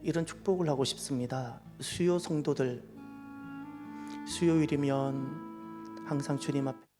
이런 축복을 하고 싶습니다. 수요 성도들, 수요일이면 항상 주님 앞에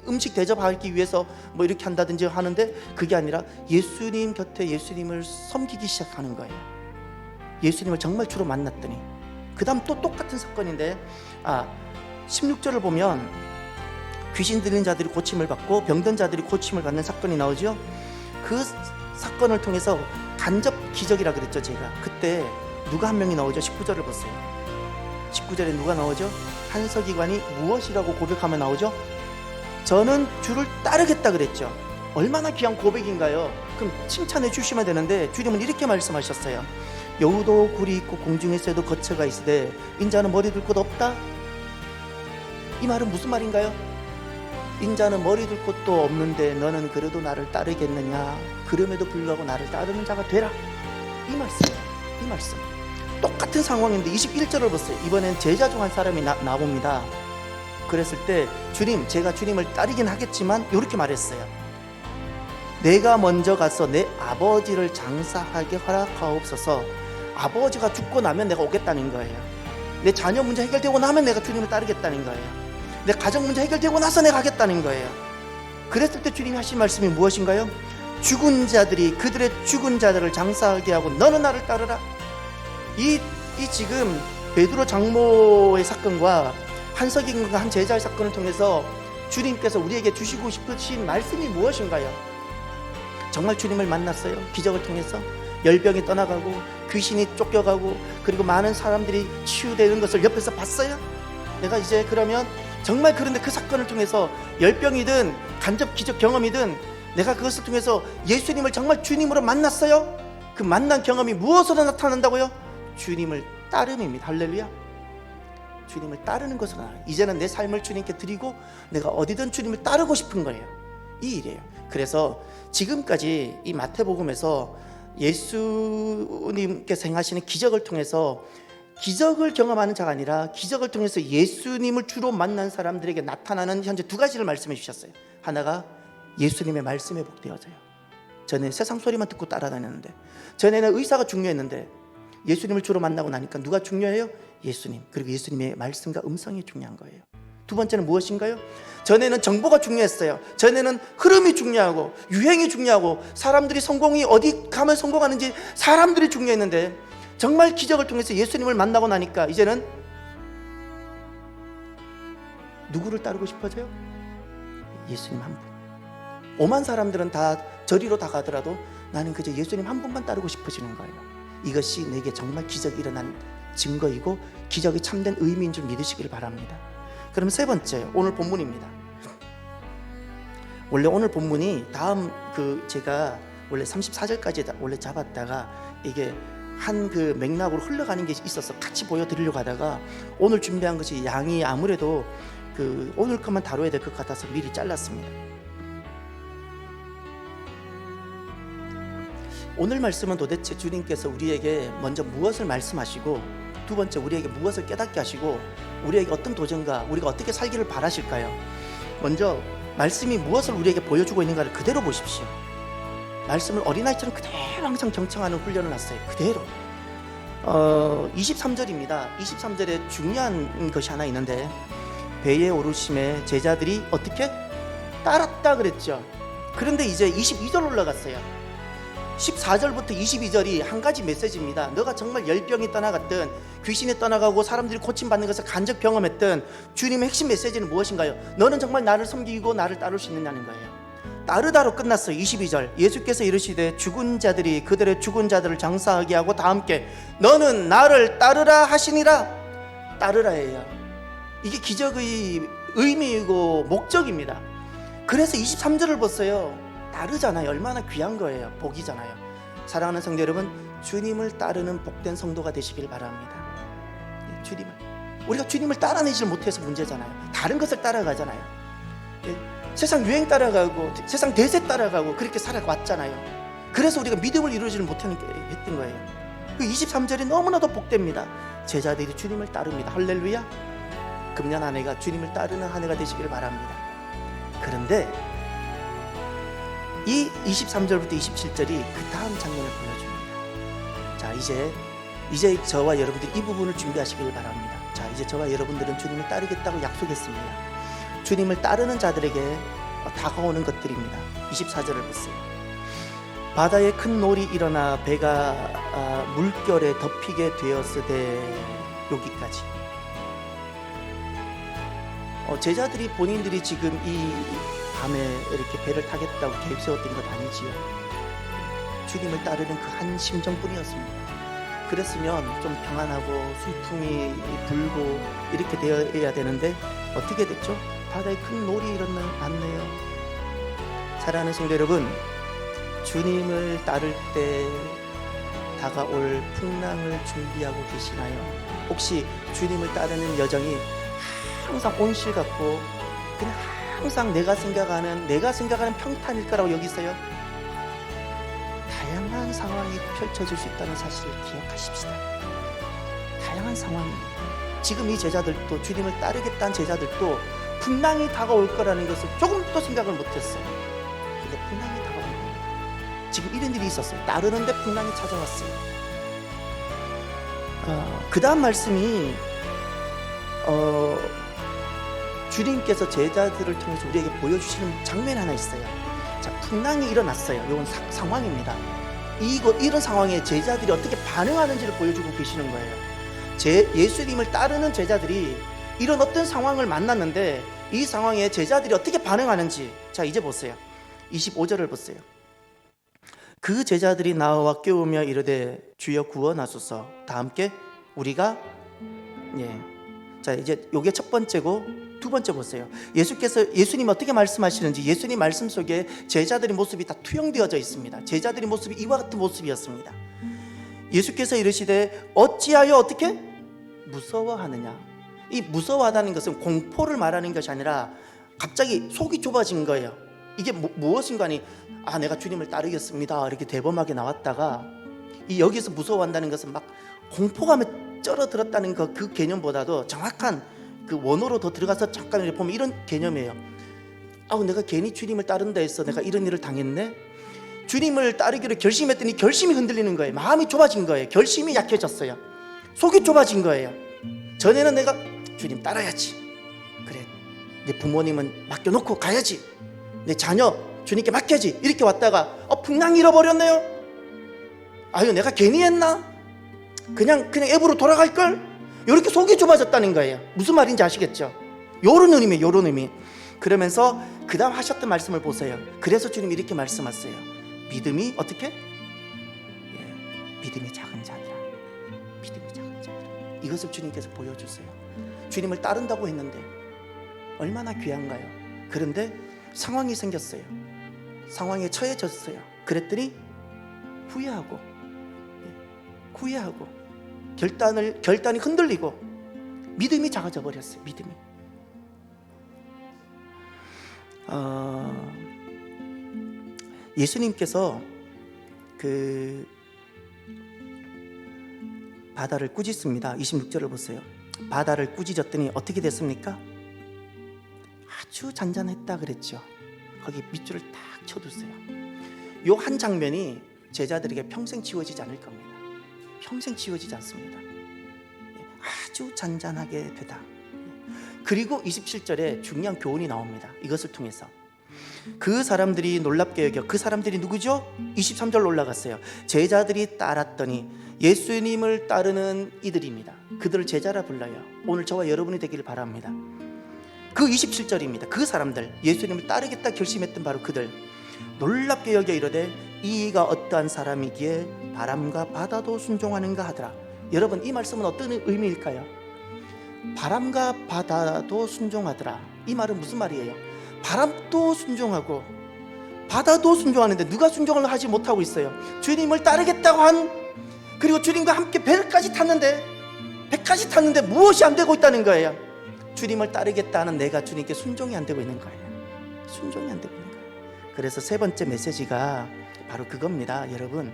음식 대접하기 위해서 뭐 이렇게 한다든지 하는데 그게 아니라 예수님 곁에 예수님을 섬기기 시작하는 거예요. 예수님을 정말 주로 만났더니 그 다음 또 똑같은 사건인데 16절을 보면 귀신 들린 자들이 고침을 받고 병든 자들이 고침을 받는 사건이 나오죠. 그 사건을 통해서 간접 기적이라 그랬죠. 제가 그때 누가 한 명이 나오죠. 19절을 보세요. 19절에 누가 나오죠? 한서기관이 무엇이라고 고백하며 나오죠? 저는 주를 따르겠다 그랬죠. 얼마나 귀한 고백인가요? 그럼 칭찬해 주시면 되는데 주님은 이렇게 말씀하셨어요. 여우도 굴이 있고 공중에 새도 거처가 있으되 인자는 머리 둘 곳 없다. 이 말은 무슨 말인가요? 인자는 머리 둘 곳도 없는데 너는 그래도 나를 따르겠느냐? 그럼에도 불구하고 나를 따르는 자가 되라. 이 말씀이에요. 이 말씀 똑같은 상황인데 21절을 보세요. 이번엔 제자 중 한 사람이 나옵니다. 그랬을 때 주님, 제가 주님을 따르긴 하겠지만 이렇게 말했어요. 내가 먼저 가서 내 아버지를 장사하게 허락하옵소서. 아버지가 죽고 나면 내가 오겠다는 거예요. 내 자녀 문제 해결되고 나면 내가 주님을 따르겠다는 거예요. 내 가정 문제 해결되고 나서 내가 하겠다는 거예요. 그랬을 때 주님이 하신 말씀이 무엇인가요? 죽은 자들이 그들의 죽은 자들을 장사하게 하고 너는 나를 따르라. 이 지금 베드로 장모의 사건과 한석인과 한 제자의 사건을 통해서 주님께서 우리에게 주시고 싶으신 말씀이 무엇인가요? 정말 주님을 만났어요. 기적을 통해서 열병이 떠나가고 귀신이 쫓겨가고 그리고 많은 사람들이 치유되는 것을 옆에서 봤어요. 내가 이제 그러면 정말 그런데 그 사건을 통해서 열병이든 간접 기적 경험이든 내가 그것을 통해서 예수님을 정말 주님으로 만났어요. 그 만난 경험이 무엇으로 나타난다고요? 주님을 따름입니다. 할렐루야. 주님을 따르는 것으로 나와요. 이제는 내 삶을 주님께 드리고 내가 어디든 주님을 따르고 싶은 거예요. 이 일이에요. 그래서 지금까지 이 마태복음에서 예수님께서 행하시는 기적을 통해서 기적을 경험하는 자가 아니라 기적을 통해서 예수님을 주로 만난 사람들에게 나타나는 현재 두 가지를 말씀해 주셨어요. 하나가 예수님의 말씀에 복되어져요. 전에 세상 소리만 듣고 따라다녔는데, 전에는 의사가 중요했는데 예수님을 주로 만나고 나니까 누가 중요해요? 예수님. 그리고 예수님의 말씀과 음성이 중요한 거예요. 두 번째는 무엇인가요? 전에는 정보가 중요했어요. 전에는 흐름이 중요하고 유행이 중요하고 사람들이 성공이 어디 가면 성공하는지 사람들이 중요했는데 정말 기적을 통해서 예수님을 만나고 나니까 이제는 누구를 따르고 싶어져요? 예수님 한 분. 오만 사람들은 다 저리로 다 가더라도 나는 그저 예수님 한 분만 따르고 싶어지는 거예요. 이것이 내게 정말 기적이 일어난 증거이고 기적이 참된 의미인 줄 믿으시길 바랍니다. 그럼 세 번째, 오늘 본문입니다. 원래 오늘 본문이 다음 제가 원래 34절까지 원래 잡았다가 이게 한 그 맥락으로 흘러가는 게 있어서 같이 보여드리려고 하다가 오늘 준비한 것이 양이 아무래도 오늘 것만 다뤄야 될 것 같아서 미리 잘랐습니다. 오늘 말씀은 도대체 주님께서 우리에게 먼저 무엇을 말씀하시고 두 번째 우리에게 무엇을 깨닫게 하시고 우리에게 어떤 도전과 우리가 어떻게 살기를 바라실까요? 먼저 말씀이 무엇을 우리에게 보여주고 있는가를 그대로 보십시오. 말씀을 어린아이처럼 그대로 항상 경청하는 훈련을 놨어요. 그대로 23절입니다. 23절에 중요한 것이 하나 있는데 배에 오르심에 제자들이 어떻게? 따랐다 그랬죠. 그런데 이제 22절 올라갔어요. 14절부터 22절이 한 가지 메시지입니다. 너가 정말 열병이 떠나갔든 귀신이 떠나가고 사람들이 고침받는 것을 간접 경험했든 주님의 핵심 메시지는 무엇인가요? 너는 정말 나를 섬기고 나를 따를 수 있느냐는 거예요. 따르다로 끝났어요. 22절 예수께서 이르시되 죽은 자들이 그들의 죽은 자들을 장사하게 하고 다 함께 너는 나를 따르라 하시니라. 따르라예요. 이게 기적의 의미이고 목적입니다. 그래서 23절을 보세요. 따르잖아요. 얼마나 귀한 거예요. 복이잖아요. 사랑하는 성도 여러분, 주님을 따르는 복된 성도가 되시길 바랍니다. 주님을 우리가 주님을 따라내지 못해서 문제잖아요. 다른 것을 따라가잖아요. 세상 유행 따라가고 세상 대세 따라가고 그렇게 살아왔잖아요. 그래서 우리가 믿음을 이루지를 못했던 거예요. 그 23절이 너무나도 복됩니다. 제자들이 주님을 따릅니다. 할렐루야. 금년 한 해가 주님을 따르는 한 해가 되시길 바랍니다. 그런데 이 23절부터 27절이 그 다음 장면을 보여줍니다. 자, 이제 저와 여러분들이 이 부분을 준비하시길 바랍니다. 자, 이제 저와 여러분들은 주님을 따르겠다고 약속했습니다. 주님을 따르는 자들에게 다가오는 것들입니다. 24절을 보세요. 바다에 큰 놀이 일어나 배가 물결에 덮이게 되었으되, 여기까지. 제자들이 본인들이 지금 이 밤에 이렇게 배를 타겠다고 계획 세웠던 것 아니지요. 주님을 따르는 그 한 심정뿐이었습니다. 그랬으면 좀 평안하고 순풍이 불고 이렇게 되어야 되는데 어떻게 됐죠? 바다에 큰 놀이 일어났네요. 사랑하는 성도 여러분, 주님을 따를 때 다가올 풍랑을 준비하고 계시나요? 혹시 주님을 따르는 여정이 항상 온실 같고 그냥 항상 내가 생각하는 평탄일 거라고 여기세요? 다양한 상황이 펼쳐질 수 있다는 사실을 기억하십시다. 다양한 상황입니다. 지금 이 제자들도, 주님을 따르겠다는 제자들도 풍랑이 다가올 거라는 것을 조금도 생각을 못했어요. 근데 풍랑이 다가온 겁니다. 지금 이런 일이 있었어요. 따르는데 풍랑이 찾아왔어요. 그 다음 말씀이 주님께서 제자들을 통해서 우리에게 보여주시는 장면이 하나 있어요. 자, 풍랑이 일어났어요. 이건 상황입니다. 이런 상황에 제자들이 어떻게 반응하는지를 보여주고 계시는 거예요. 예수님을 따르는 제자들이 이런 어떤 상황을 만났는데 이 상황에 제자들이 어떻게 반응하는지, 자, 이제 보세요. 25절을 보세요. 그 제자들이 나와 깨우며 이르되 주여 구원하소서. 다 함께 우리가, 자, 이제 요게 첫 번째고, 두 번째 보세요. 예수님 어떻게 말씀하시는지, 예수님 말씀 속에 제자들의 모습이 다 투영되어져 있습니다. 제자들의 모습이 이와 같은 모습이었습니다. 예수께서 이르시되 어찌하여 어떻게 무서워하느냐. 이 무서워하다는 것은 공포를 말하는 것이 아니라 갑자기 속이 좁아진 거예요. 이게 무엇인가니, 내가 주님을 따르겠습니다 이렇게 대범하게 나왔다가, 여기서 무서워한다는 것은 막 공포감에 쩔어들었다는 그 개념보다도 정확한 그 원어로 더 들어가서 잠깐 보면 이런 개념이에요. 내가 괜히 주님을 따른다 해서 내가 이런 일을 당했네. 주님을 따르기로 결심했더니 결심이 흔들리는 거예요. 마음이 좁아진 거예요. 결심이 약해졌어요. 속이 좁아진 거예요. 전에는 내가 주님 따라야지, 그래, 내 부모님은 맡겨놓고 가야지, 내 자녀 주님께 맡겨야지, 이렇게 왔다가 풍랑이 잃어버렸네요. 내가 괜히 했나? 그냥 앱으로 돌아갈걸? 이렇게 속이 좁아졌다는 거예요. 무슨 말인지 아시겠죠? 요런 의미예요. 요런 의미. 그러면서 그 다음 하셨던 말씀을 보세요. 그래서 주님이 이렇게 말씀하세요. 믿음이 어떻게? 믿음이 작은 자들아. 믿음이 작은 자들아. 이것을 주님께서 보여주세요. 주님을 따른다고 했는데 얼마나 귀한가요? 그런데 상황이 생겼어요. 상황에 처해졌어요. 그랬더니 후회하고 결단이 흔들리고 믿음이 작아져 버렸어요. 믿음이. 예수님께서 그 바다를 꾸짖습니다. 26절을 보세요. 바다를 꾸짖었더니 어떻게 됐습니까? 아주 잔잔했다 그랬죠. 거기 밑줄을 딱 쳐두세요. 요 한 장면이 제자들에게 평생 지워지지 않을 겁니다. 평생 지워지지 않습니다. 아주 잔잔하게 되다. 그리고 27절에 중요한 교훈이 나옵니다. 이것을 통해서 그 사람들이 놀랍게 여겨, 그 사람들이 누구죠? 23절로 올라갔어요. 제자들이 따랐더니 예수님을 따르는 이들입니다. 그들을 제자라 불러요. 오늘 저와 여러분이 되기를 바랍니다. 그 27절입니다. 그 사람들, 예수님을 따르겠다 결심했던 바로 그들, 놀랍게 여겨 이르되 이가 어떠한 사람이기에 바람과 바다도 순종하는가 하더라. 여러분, 이 말씀은 어떤 의미일까요? 바람과 바다도 순종하더라. 이 말은 무슨 말이에요? 바람도 순종하고 바다도 순종하는데 누가 순종을 하지 못하고 있어요? 주님을 따르겠다고 그리고 주님과 함께 배까지 탔는데 무엇이 안 되고 있다는 거예요? 주님을 따르겠다는 내가 주님께 순종이 안 되고 있는 거예요. 순종이 안 되고 있는 거예요. 그래서 세 번째 메시지가 바로 그겁니다. 여러분,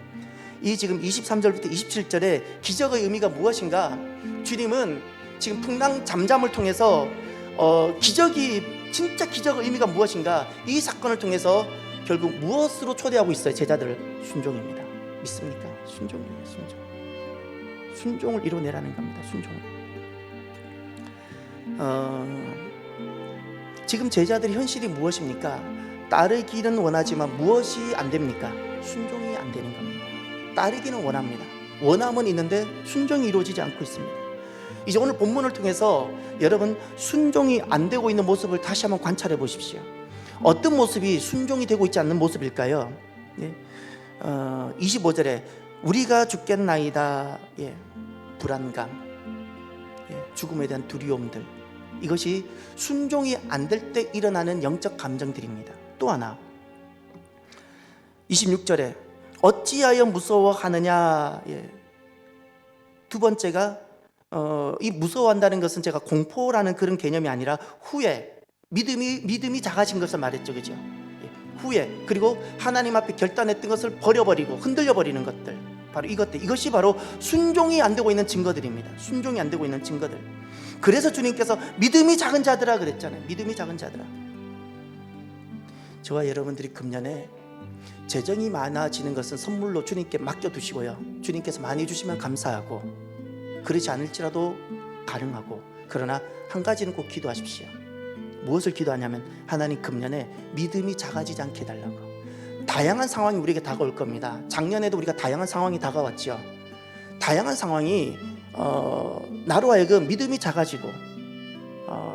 이 지금 23절부터 27절의 기적의 의미가 무엇인가? 주님은 지금 풍랑 잠잠을 통해서 진짜 기적의 의미가 무엇인가? 이 사건을 통해서 결국 무엇으로 초대하고 있어요? 제자들을 순종입니다. 믿습니까? 순종이에요. 순종을 이뤄내라는 겁니다. 순종을. 지금 제자들의 현실이 무엇입니까? 따르기는 원하지만 무엇이 안 됩니까? 순종이 안 되는 겁니다. 따르기는 원합니다. 원함은 있는데 순종이 이루어지지 않고 있습니다. 이제 오늘 본문을 통해서 여러분 순종이 안 되고 있는 모습을 다시 한번 관찰해 보십시오. 어떤 모습이 순종이 되고 있지 않는 모습일까요? 25절에 우리가 죽겠나이다. 불안감, 죽음에 대한 두려움들, 이것이 순종이 안 될 때 일어나는 영적 감정들입니다. 또 하나 26절에 어찌하여 무서워하느냐. 두 번째가 이 무서워한다는 것은 제가 공포라는 그런 개념이 아니라 후회, 믿음이 작아진 것을 말했죠, 그죠? 후회, 그리고 하나님 앞에 결단했던 것을 버려버리고 흔들려 버리는 것들, 바로 이것이 바로 순종이 안 되고 있는 증거들입니다. 순종이 안 되고 있는 증거들. 그래서 주님께서 믿음이 작은 자들아 그랬잖아요. 믿음이 작은 자들아. 저와 여러분들이 금년에 재정이 많아지는 것은 선물로 주님께 맡겨두시고요, 주님께서 많이 주시면 감사하고, 그렇지 않을지라도 가능하고, 그러나 한 가지는 꼭 기도하십시오. 무엇을 기도하냐면 하나님 금년에 믿음이 작아지지 않게 해달라고. 다양한 상황이 우리에게 다가올 겁니다. 작년에도 우리가 다양한 상황이 다가왔죠. 다양한 상황이 나로 하여금 믿음이 작아지고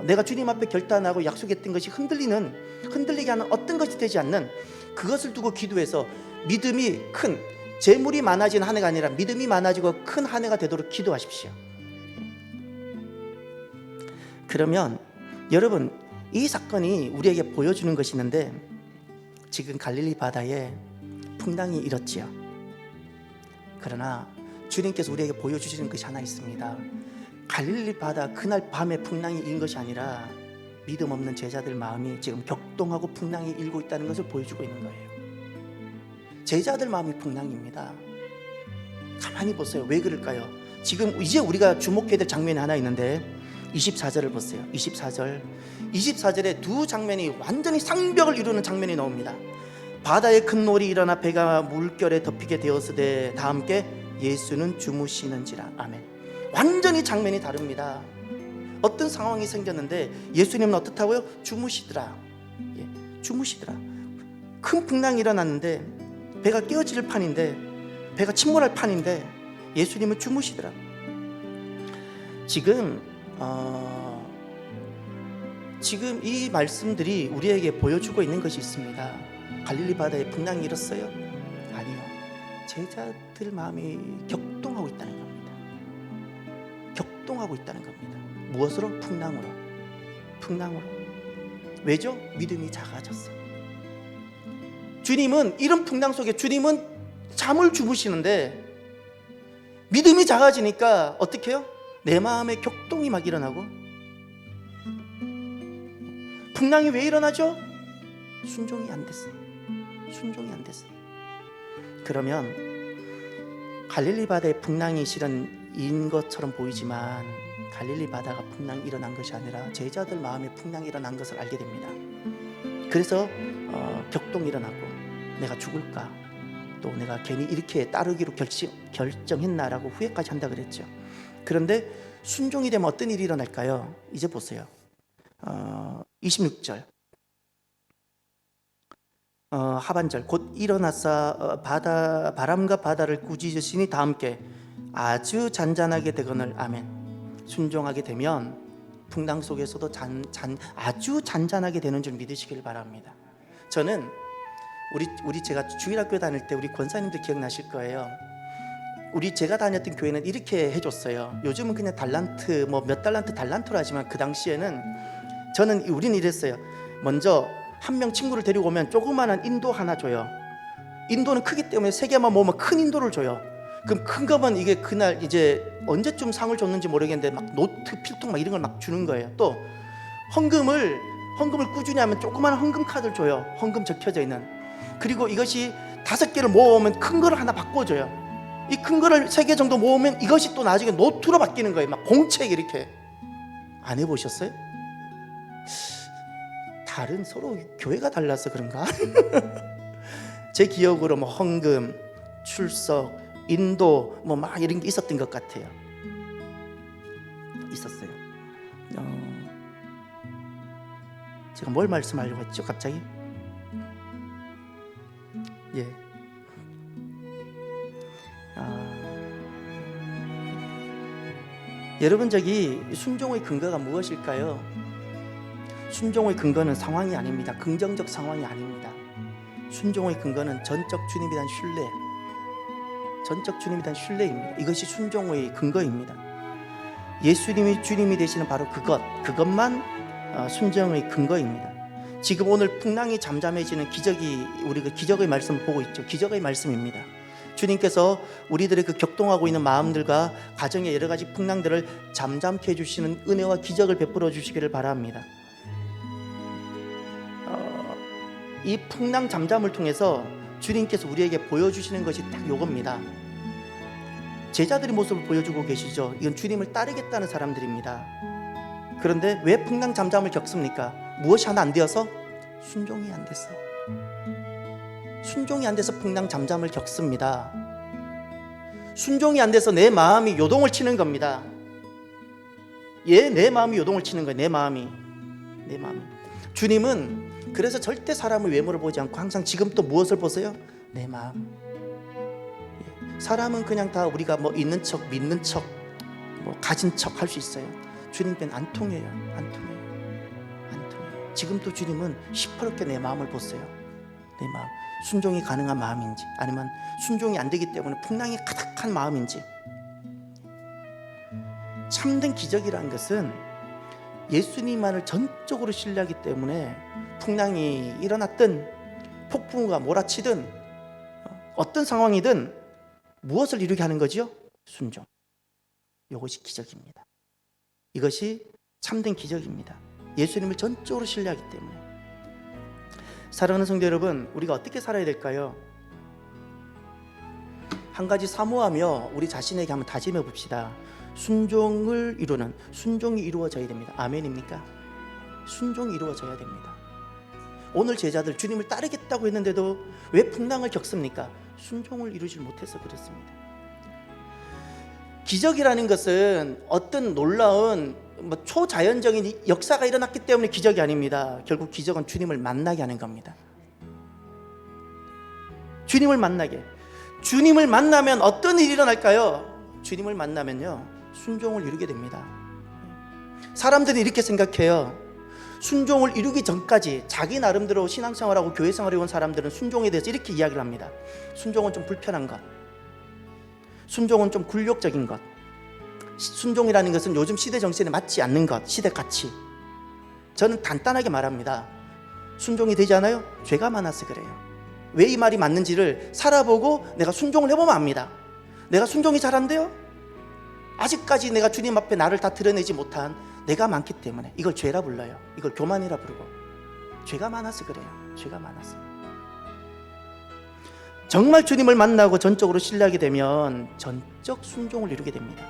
내가 주님 앞에 결단하고 약속했던 것이 흔들리게 하는 어떤 것이 되지 않는, 그것을 두고 기도해서 믿음이 큰, 재물이 많아진 한 해가 아니라 믿음이 많아지고 큰 한 해가 되도록 기도하십시오. 그러면 여러분, 이 사건이 우리에게 보여주는 것이 있는데, 지금 갈릴리 바다에 풍랑이 일었지요. 그러나 주님께서 우리에게 보여주시는 것이 하나 있습니다. 갈릴리 바다 그날 밤에 풍랑이 인 것이 아니라 믿음 없는 제자들 마음이 지금 격동하고 풍랑이 일고 있다는 것을 보여주고 있는 거예요. 제자들 마음이 풍랑입니다. 가만히 보세요. 왜 그럴까요? 지금 이제 우리가 주목해야 될 장면이 하나 있는데 24절을 보세요. 24절에 두 장면이 완전히 상벽을 이루는 장면이 나옵니다. 바다에 큰 놀이 일어나 배가 물결에 덮이게 되었으되 다 함께 예수는 주무시는지라. 아멘. 완전히 장면이 다릅니다. 어떤 상황이 생겼는데 예수님은 어떻다고요? 주무시더라. 주무시더라. 큰 풍랑이 일어났는데 배가 깨어질 판인데, 배가 침몰할 판인데 예수님은 주무시더라. 지금 이 말씀들이 우리에게 보여주고 있는 것이 있습니다. 갈릴리 바다에 풍랑이 일었어요? 아니요. 제자들 마음이 격동하고 있다는 겁니다. 격동하고 있다는 겁니다. 무엇으로? 풍랑으로. 왜죠? 믿음이 작아졌어요. 주님은 이런 풍랑 속에 주님은 잠을 주무시는데 믿음이 작아지니까 어떻게 해요? 내 마음에 격동이 막 일어나고. 풍랑이 왜 일어나죠? 순종이 안 됐어요. 그러면 갈릴리 바다에 풍랑이 실은 인 것처럼 보이지만 갈릴리 바다가 풍랑이 일어난 것이 아니라 제자들 마음에 풍랑이 일어난 것을 알게 됩니다. 그래서 격동이 일어나고, 내가 죽을까, 또 내가 괜히 이렇게 따르기로 결정했나라고 후회까지 한다 그랬죠. 그런데 순종이 되면 어떤 일이 일어날까요? 이제 보세요. 26절 하반절, 곧 일어나사 바람과 바다를 꾸짖으시니 다 함께 아주 잔잔하게 되거늘. 아멘. 순종하게 되면 풍랑 속에서도 아주 잔잔하게 되는 줄 믿으시길 바랍니다. 저는 제가 주일학교 다닐 때 우리 권사님들 기억나실 거예요. 제가 다녔던 교회는 이렇게 해줬어요. 요즘은 그냥 달란트, 몇 달란트로 하지만 그 당시에는 우리는 이랬어요. 먼저 한 명 친구를 데리고 오면 조그마한 인도 하나 줘요. 인도는 크기 때문에 3개만 모으면 큰 인도를 줘요. 그럼 큰 거면 이게 그날 이제 언제쯤 상을 줬는지 모르겠는데 막 노트, 필통 막 이런 걸 막 주는 거예요. 또 헌금을 꾸준히 하면 조그마한 헌금 카드를 줘요. 헌금 적혀져 있는. 그리고 이것이 5개를 모으면 큰 거를 하나 바꿔줘요. 이 큰 거를 3개 정도 모으면 이것이 또 나중에 노트로 바뀌는 거예요. 막 공책 이렇게. 안 해보셨어요? 서로 교회가 달라서 그런가? 제 기억으로 헌금, 출석, 인도 막 이런 게 있었던 것 같아요. 있었어요. 제가 뭘 말씀하려고 했죠 갑자기? 예. 여러분, 저기 순종의 근거가 무엇일까요? 순종의 근거는 상황이 아닙니다. 긍정적 상황이 아닙니다. 순종의 근거는 전적 주님에 대한 신뢰, 전적 주님에 대한 신뢰입니다. 이것이 순종의 근거입니다. 예수님이 주님이 되시는 바로 그것만 순종의 근거입니다. 지금 오늘 풍랑이 잠잠해지는 기적이, 우리가 기적의 말씀을 보고 있죠. 기적의 말씀입니다. 주님께서 우리들의 그 격동하고 있는 마음들과 가정의 여러 가지 풍랑들을 잠잠케 해주시는 은혜와 기적을 베풀어 주시기를 바랍니다. 이 풍랑 잠잠을 통해서 주님께서 우리에게 보여주시는 것이 딱 요겁니다. 제자들의 모습을 보여주고 계시죠. 이건 주님을 따르겠다는 사람들입니다. 그런데 왜 풍랑 잠잠을 겪습니까? 무엇이 하나 안 되어서? 순종이 안 됐어. 순종이 안 돼서 풍랑 잠잠을 겪습니다. 순종이 안 돼서 내 마음이 요동을 치는 겁니다. 내 마음이 요동을 치는 거예요. 내 마음이. 주님은 그래서 절대 사람의 외모를 보지 않고 항상 지금 또 무엇을 보세요? 내 마음. 사람은 그냥 다 우리가 뭐 있는 척, 믿는 척, 뭐 가진 척 할 수 있어요. 주님께는 안 통해요. 지금도 주님은 시퍼렇게 내 마음을 보세요. 내 마음. 순종이 가능한 마음인지, 아니면 순종이 안 되기 때문에 풍랑이 가득한 마음인지. 참된 기적이라는 것은 예수님만을 전적으로 신뢰하기 때문에 풍랑이 일어났든 폭풍우가 몰아치든 어떤 상황이든 무엇을 이루게 하는 거죠? 순종. 이것이 기적입니다. 이것이 참된 기적입니다. 예수님을 전적으로 신뢰하기 때문에. 사랑하는 성도 여러분, 우리가 어떻게 살아야 될까요? 한 가지 사모하며 우리 자신에게 한번 다짐해 봅시다. 순종을 이루는, 순종이 이루어져야 됩니다. 아멘입니까? 순종이 이루어져야 됩니다. 오늘 제자들 주님을 따르겠다고 했는데도 왜 풍랑을 겪습니까? 순종을 이루지 못해서 그렇습니다. 기적이라는 것은 어떤 놀라운 초자연적인 역사가 일어났기 때문에 기적이 아닙니다. 결국 기적은 주님을 만나게 하는 겁니다. 주님을 만나게. 주님을 만나면 어떤 일이 일어날까요? 주님을 만나면요, 순종을 이루게 됩니다. 사람들이 이렇게 생각해요. 순종을 이루기 전까지 자기 나름대로 신앙생활하고 교회생활을 해온 사람들은 순종에 대해서 이렇게 이야기를 합니다. 순종은 좀 불편한 것, 순종은 좀 굴욕적인 것, 순종이라는 것은 요즘 시대 정신에 맞지 않는 것, 시대 가치. 저는 간단하게 말합니다. 순종이 되지 않아요? 죄가 많아서 그래요. 왜 이 말이 맞는지를 살아보고 내가 순종을 해보면 압니다. 내가 순종이 잘 안 돼요? 아직까지 내가 주님 앞에 나를 다 드러내지 못한 내가 많기 때문에 이걸 죄라 불러요. 이걸 교만이라 부르고. 죄가 많아서 그래요. 죄가 많아서. 정말 주님을 만나고 전적으로 신뢰하게 되면 전적 순종을 이루게 됩니다.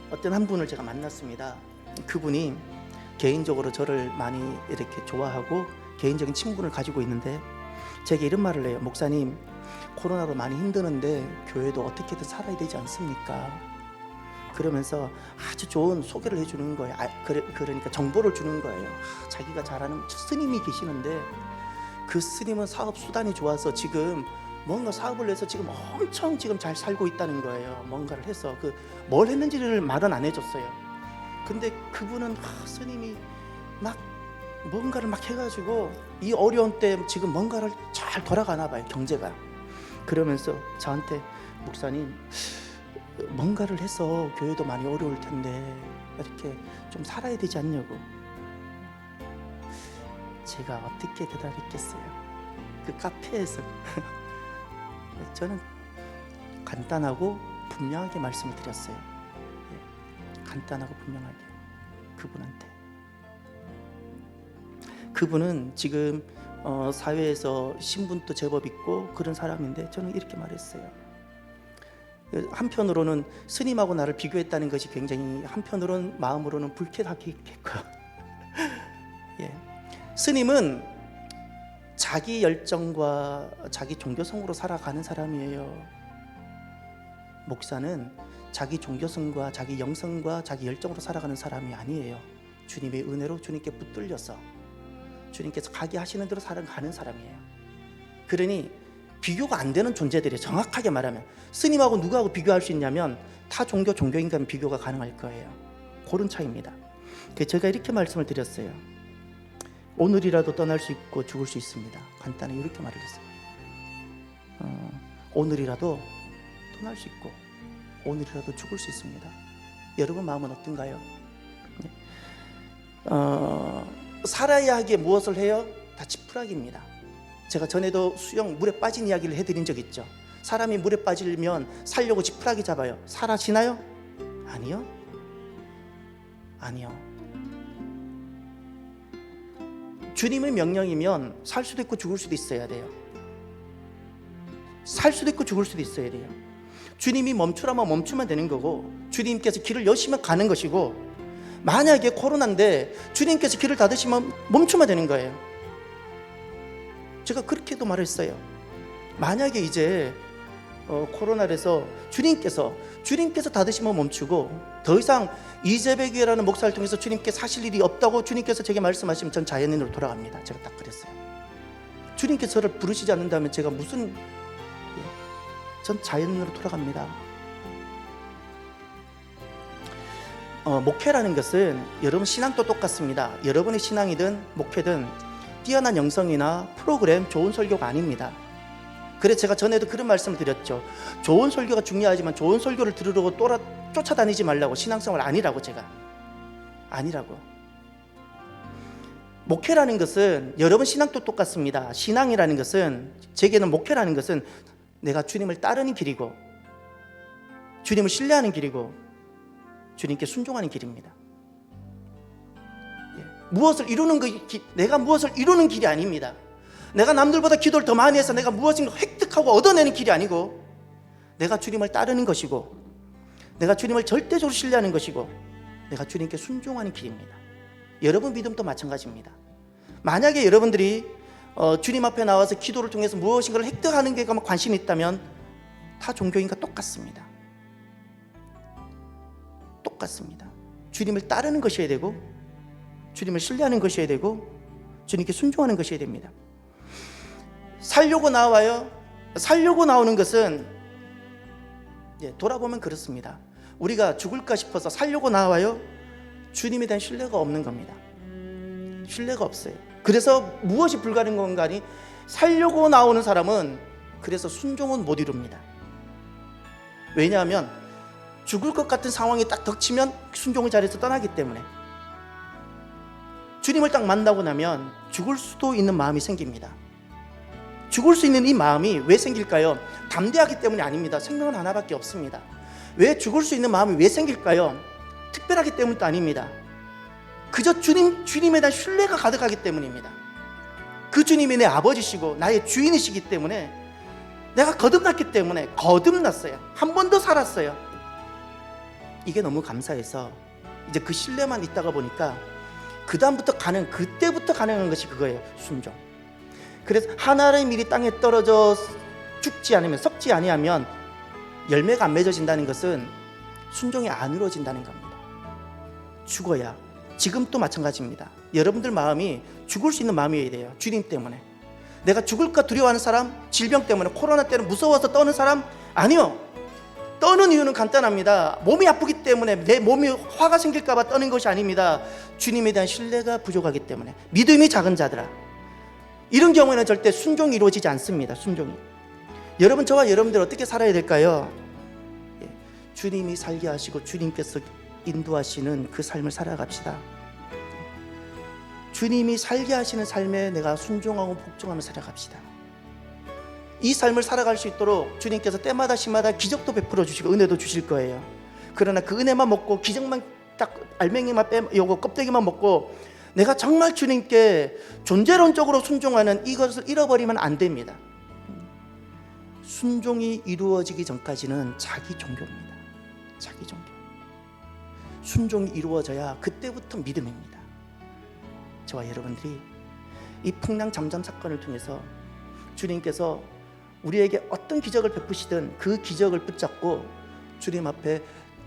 어떤 한 분을 제가 만났습니다. 그분이 개인적으로 저를 많이 이렇게 좋아하고 개인적인 친분을 가지고 있는데 제게 이런 말을 해요. 목사님, 코로나로 많이 힘드는데 교회도 어떻게든 살아야 되지 않습니까? 그러면서 아주 좋은 소개를 해주는 거예요. 그러니까 정보를 주는 거예요. 자기가 잘하는 스님이 계시는데 그 스님은 사업 수단이 좋아서 지금 뭔가 사업을 해서 지금 엄청 지금 잘 살고 있다는 거예요. 뭔가를 해서 뭘 했는지를 말은 안 해줬어요. 근데 그분은 스님이 막 뭔가를 막 해가지고 이 어려운 때 지금 뭔가를 잘 돌아가나 봐요, 경제가. 그러면서 저한테, 목사님, 뭔가를 해서 교회도 많이 어려울 텐데 이렇게 좀 살아야 되지 않냐고. 제가 어떻게 대답했겠어요? 그 카페에서 저는 간단하고 분명하게 말씀을 드렸어요. 간단하고 분명하게 그분한테. 그분은 지금 사회에서 신분도 제법 있고 그런 사람인데 저는 이렇게 말했어요. 한편으로는 스님하고 나를 비교했다는 것이 굉장히, 한편으로는 마음으로는 불쾌하겠고요. 예. 스님은 자기 열정과 자기 종교성으로 살아가는 사람이에요. 목사는 자기 종교성과 자기 영성과 자기 열정으로 살아가는 사람이 아니에요. 주님의 은혜로 주님께 붙들려서 주님께서 가게 하시는 대로 살아가는 사람이에요. 그러니 비교가 안 되는 존재들이, 정확하게 말하면 스님하고 누구하고 비교할 수 있냐면 타 종교 종교인과는 비교가 가능할 거예요. 그런 차이입니다. 제가 이렇게 말씀을 드렸어요. 오늘이라도 떠날 수 있고 죽을 수 있습니다. 간단히 이렇게 말을 했어요. 오늘이라도 떠날 수 있고 오늘이라도 죽을 수 있습니다. 여러분 마음은 어떤가요? 살아야 하기에 무엇을 해요? 다 지푸라기입니다. 제가 전에도 수영 물에 빠진 이야기를 해드린 적 있죠. 사람이 물에 빠지면 살려고 지푸라기 잡아요. 살아지나요? 아니요. 아니요. 주님의 명령이면 살 수도 있고 죽을 수도 있어야 돼요. 살 수도 있고 죽을 수도 있어야 돼요. 주님이 멈추라면 멈추면 되는 거고, 주님께서 길을 여시면 가는 것이고, 만약에 코로나인데 주님께서 길을 닫으시면 멈추면 되는 거예요. 제가 그렇게도 말했어요. 만약에 이제 코로나라서 주님께서 닫으시면 멈추고 더 이상 이재백교회라는 목사를 통해서 주님께서 하실 일이 없다고 주님께서 제게 말씀하시면 전 자연인으로 돌아갑니다. 제가 딱 그랬어요. 주님께서 저를 부르시지 않는다면 제가 무슨, 전 자연인으로 돌아갑니다. 목회라는 것은 여러분 신앙도 똑같습니다. 여러분의 신앙이든 목회든 뛰어난 영성이나 프로그램, 좋은 설교가 아닙니다. 그래서 제가 전에도 그런 말씀을 드렸죠. 좋은 설교가 중요하지만 좋은 설교를 들으려고 쫓아다니지 말라고, 신앙생활 아니라고. 제가 아니라고. 목회라는 것은 여러분 신앙도 똑같습니다. 신앙이라는 것은, 제게는 목회라는 것은 내가 주님을 따르는 길이고 주님을 신뢰하는 길이고 주님께 순종하는 길입니다. 무엇을 이루는 내가 무엇을 이루는 길이 아닙니다. 내가 남들보다 기도를 더 많이 해서 내가 무엇인가 획득하고 얻어내는 길이 아니고, 내가 주님을 따르는 것이고 내가 주님을 절대적으로 신뢰하는 것이고 내가 주님께 순종하는 길입니다. 여러분 믿음도 마찬가지입니다. 만약에 여러분들이 주님 앞에 나와서 기도를 통해서 무엇인가를 획득하는 게 관심이 있다면 타 종교인과 똑같습니다. 똑같습니다. 주님을 따르는 것이어야 되고 주님을 신뢰하는 것이어야 되고 주님께 순종하는 것이어야 됩니다. 살려고 나와요. 살려고 나오는 것은 돌아보면 그렇습니다. 우리가 죽을까 싶어서 살려고 나와요. 주님에 대한 신뢰가 없는 겁니다. 신뢰가 없어요. 그래서 무엇이 불가능한가니, 살려고 나오는 사람은 그래서 순종은 못 이룹니다. 왜냐하면 죽을 것 같은 상황이 딱 닥치면 순종의 자리에서 떠나기 때문에. 주님을 딱 만나고 나면 죽을 수도 있는 마음이 생깁니다. 죽을 수 있는 이 마음이 왜 생길까요? 담대하기 때문이 아닙니다. 생명은 하나밖에 없습니다. 왜 죽을 수 있는 마음이 왜 생길까요? 특별하기 때문도 아닙니다. 그저 주님에 대한 신뢰가 가득하기 때문입니다. 그 주님이 내 아버지시고 나의 주인이시기 때문에 내가 거듭났기 때문에, 거듭났어요. 한 번 더 살았어요. 이게 너무 감사해서 이제 그 신뢰만 있다가 보니까 그때부터 가능한 것이 그거예요. 순종. 그래서 하나의 밀이 땅에 떨어져 죽지 않으면, 썩지 아니하면 열매가 안 맺어진다는 것은 순종이 안 이루어진다는 겁니다. 죽어야. 지금 또 마찬가지입니다. 여러분들 마음이 죽을 수 있는 마음이어야 돼요. 주님 때문에. 내가 죽을까 두려워하는 사람, 질병 때문에, 코로나 때문에 무서워서 떠는 사람, 아니요. 떠는 이유는 간단합니다. 몸이 아프기 때문에, 내 몸이 화가 생길까 봐 떠는 것이 아닙니다. 주님에 대한 신뢰가 부족하기 때문에. 믿음이 작은 자들아, 이런 경우에는 절대 순종이 이루어지지 않습니다. 순종이. 여러분, 저와 여러분들 어떻게 살아야 될까요? 주님이 살게 하시고 주님께서 인도하시는 그 삶을 살아갑시다. 주님이 살게 하시는 삶에 내가 순종하고 복종하며 살아갑시다. 이 삶을 살아갈 수 있도록 주님께서 때마다 시마다 기적도 베풀어 주시고 은혜도 주실 거예요. 그러나 그 은혜만 먹고 기적만 딱 알맹이만 요거 껍데기만 먹고 내가 정말 주님께 존재론적으로 순종하는 이것을 잃어버리면 안 됩니다. 순종이 이루어지기 전까지는 자기 종교입니다. 자기 종교. 순종이 이루어져야 그때부터 믿음입니다. 저와 여러분들이 이 풍랑 잠잠 사건을 통해서 주님께서 우리에게 어떤 기적을 베푸시든 그 기적을 붙잡고 주님 앞에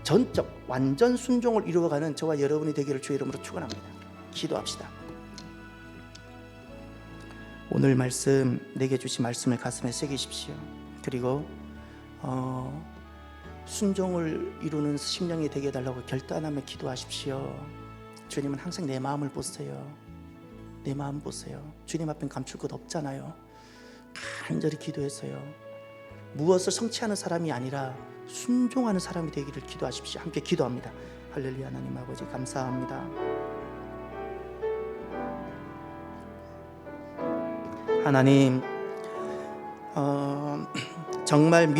전적 완전 순종을 이루어가는 저와 여러분이 되기를 주의 이름으로 축원합니다. 기도합시다. 오늘 말씀, 내게 주신 말씀을 가슴에 새기십시오. 그리고 순종을 이루는 심령이 되게 해달라고 결단하며 기도하십시오. 주님은 항상 내 마음을 보세요. 내 마음 보세요. 주님 앞엔 감출 것 없잖아요. 간절히 기도해서요, 무엇을 성취하는 사람이 아니라 순종하는 사람이 되기를 기도하십시오. 함께 기도합니다. 할렐루야. 하나님 아버지 감사합니다. 하나님, 정말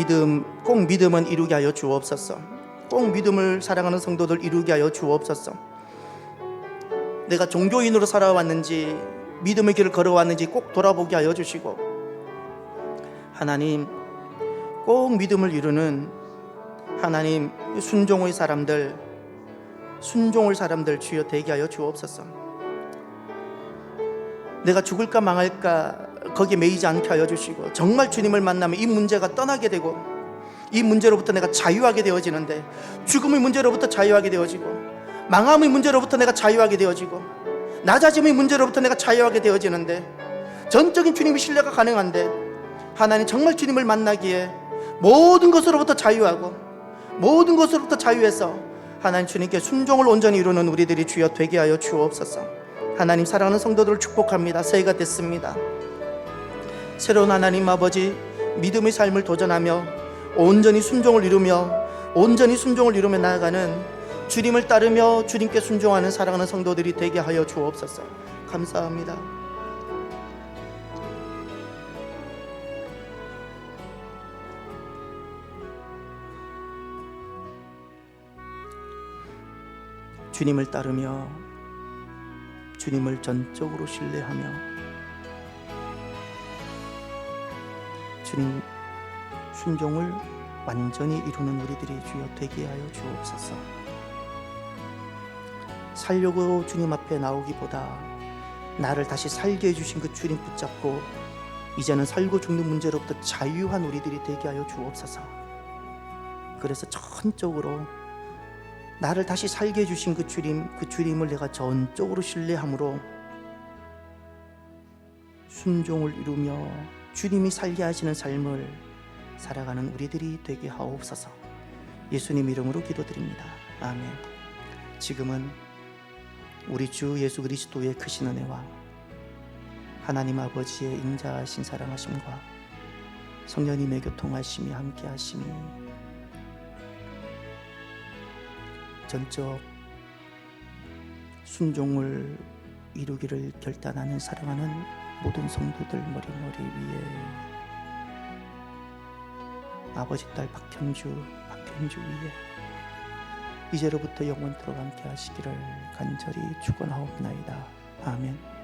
꼭 믿음은 이루게 하여 주옵소서. 꼭 믿음을 사랑하는 성도들 이루게 하여 주옵소서. 내가 종교인으로 살아왔는지 믿음의 길을 걸어왔는지 꼭 돌아보게 하여 주시고, 하나님, 꼭 믿음을 이루는 하나님 순종의 사람들 주여 되게 하여 주옵소서. 내가 죽을까 망할까 거기에 매이지 않게 하여 주시고, 정말 주님을 만나면 이 문제가 떠나게 되고, 이 문제로부터 내가 자유하게 되어지는데, 죽음의 문제로부터 자유하게 되어지고, 망함의 문제로부터 내가 자유하게 되어지고, 낮아짐의 문제로부터 내가 자유하게 되어지는데, 전적인 주님의 신뢰가 가능한데, 하나님 정말 주님을 만나기에 모든 것으로부터 자유하고 모든 것으로부터 자유해서 하나님 주님께 순종을 온전히 이루는 우리들이 주여 되게 하여 주옵소서. 하나님 사랑하는 성도들을 축복합니다. 새해가 됐습니다. 새로운 하나님 아버지 믿음의 삶을 도전하며 온전히 순종을 이루며 나아가는, 주님을 따르며 주님께 순종하는 사랑하는 성도들이 되게 하여 주옵소서. 감사합니다. 주님을 따르며 주님을 전적으로 신뢰하며 주님 순종을 완전히 이루는 우리들이 주여 되게 하여 주옵소서. 살려고 주님 앞에 나오기보다 나를 다시 살게 해주신 그 주님 붙잡고 이제는 살고 죽는 문제로부터 자유한 우리들이 되게 하여 주옵소서. 그래서 전적으로 나를 다시 살게 해주신 그 주님을 내가 전적으로 신뢰함으로 순종을 이루며 주님이 살게 하시는 삶을 살아가는 우리들이 되게 하옵소서. 예수님 이름으로 기도드립니다. 아멘. 지금은 우리 주 예수 그리스도의 크신 은혜와 하나님 아버지의 인자하신 사랑하심과 성령님의 교통하심이 함께하심이 전적 순종을 이루기를 결단하는 사랑하는 모든 성도들 머리머리 위에 아버지 딸 박현주 위에 이제로부터 영원토록 함께 하시기를 간절히 축원하옵나이다. 아멘.